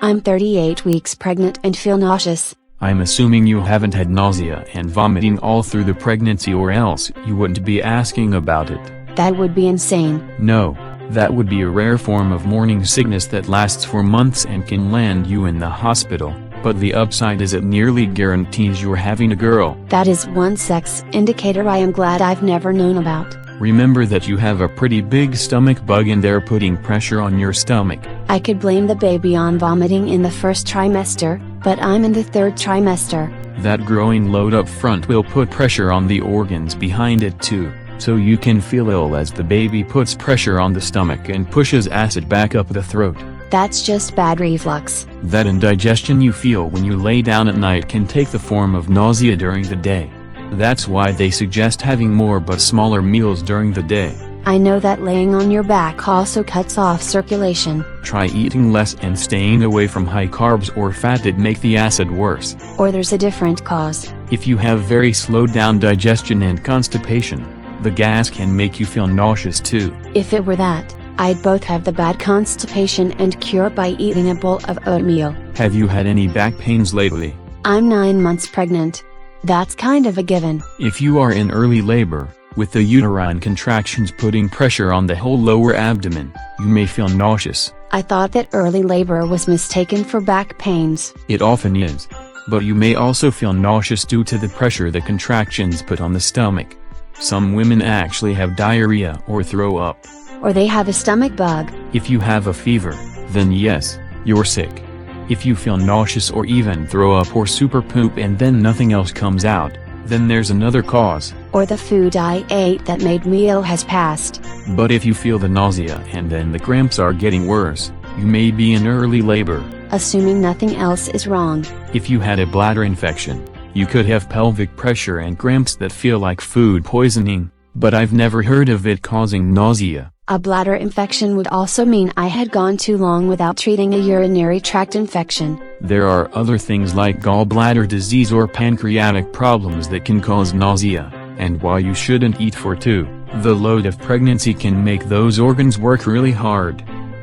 I'm 38 weeks pregnant and feel nauseous. I'm assuming you haven't had nausea and vomiting all through the pregnancy, or else you wouldn't be asking about it. That would be insane. No, that would be a rare form of morning sickness that lasts for months and can land you in the hospital, but the upside is it nearly guarantees you're having a girl. That is one sex indicator I am glad I've never known about. Remember that you have a pretty big stomach bug and they're putting pressure on your stomach. I could blame the baby on vomiting in the first trimester, but I'm in the third trimester. That growing load up front will put pressure on the organs behind it too, so you can feel ill as the baby puts pressure on the stomach and pushes acid back up the throat. That's just bad reflux. That indigestion you feel when you lay down at night can take the form of nausea during the day. That's why they suggest having more but smaller meals during the day. I know that laying on your back also cuts off circulation. Try eating less and staying away from high carbs or fat that make the acid worse. Or there's a different cause. If you have very slowed down digestion and constipation, the gas can make you feel nauseous too. If it were that, I'd both have the bad constipation and cure by eating a bowl of oatmeal. Have you had any back pains lately? I'm 9 months pregnant. That's kind of a given. If you are in early labor, with the uterine contractions putting pressure on the whole lower abdomen, you may feel nauseous. I thought that early labor was mistaken for back pains. It often is. But you may also feel nauseous due to the pressure the contractions put on the stomach. Some women actually have diarrhea or throw up. Or they have a stomach bug. If you have a fever, then yes, you're sick. If you feel nauseous or even throw up or super poop and then nothing else comes out, then there's another cause. Or the food I ate that made me ill has passed. But if you feel the nausea and then the cramps are getting worse, you may be in early labor. Assuming nothing else is wrong. If you had a bladder infection, you could have pelvic pressure and cramps that feel like food poisoning, but I've never heard of it causing nausea. A bladder infection would also mean I had gone too long without treating a urinary tract infection. There are other things like gallbladder disease or pancreatic problems that can cause nausea, and why you shouldn't eat for two. The load of pregnancy can make those organs work really hard.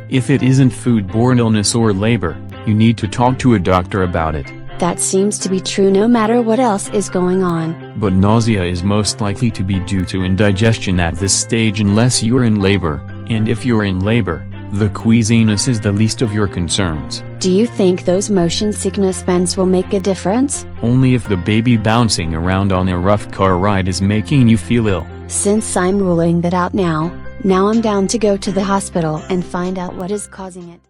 If it isn't food-borne illness or labor, you need to talk to a doctor about it. That seems to be true no matter what else is going on. But nausea is most likely to be due to indigestion at this stage unless you're in labor, and if you're in labor, the queasiness is the least of your concerns. Do you think those motion sickness bands will make a difference? Only if the baby bouncing around on a rough car ride is making you feel ill. Since I'm ruling that out now I'm down to go to the hospital and find out what is causing it.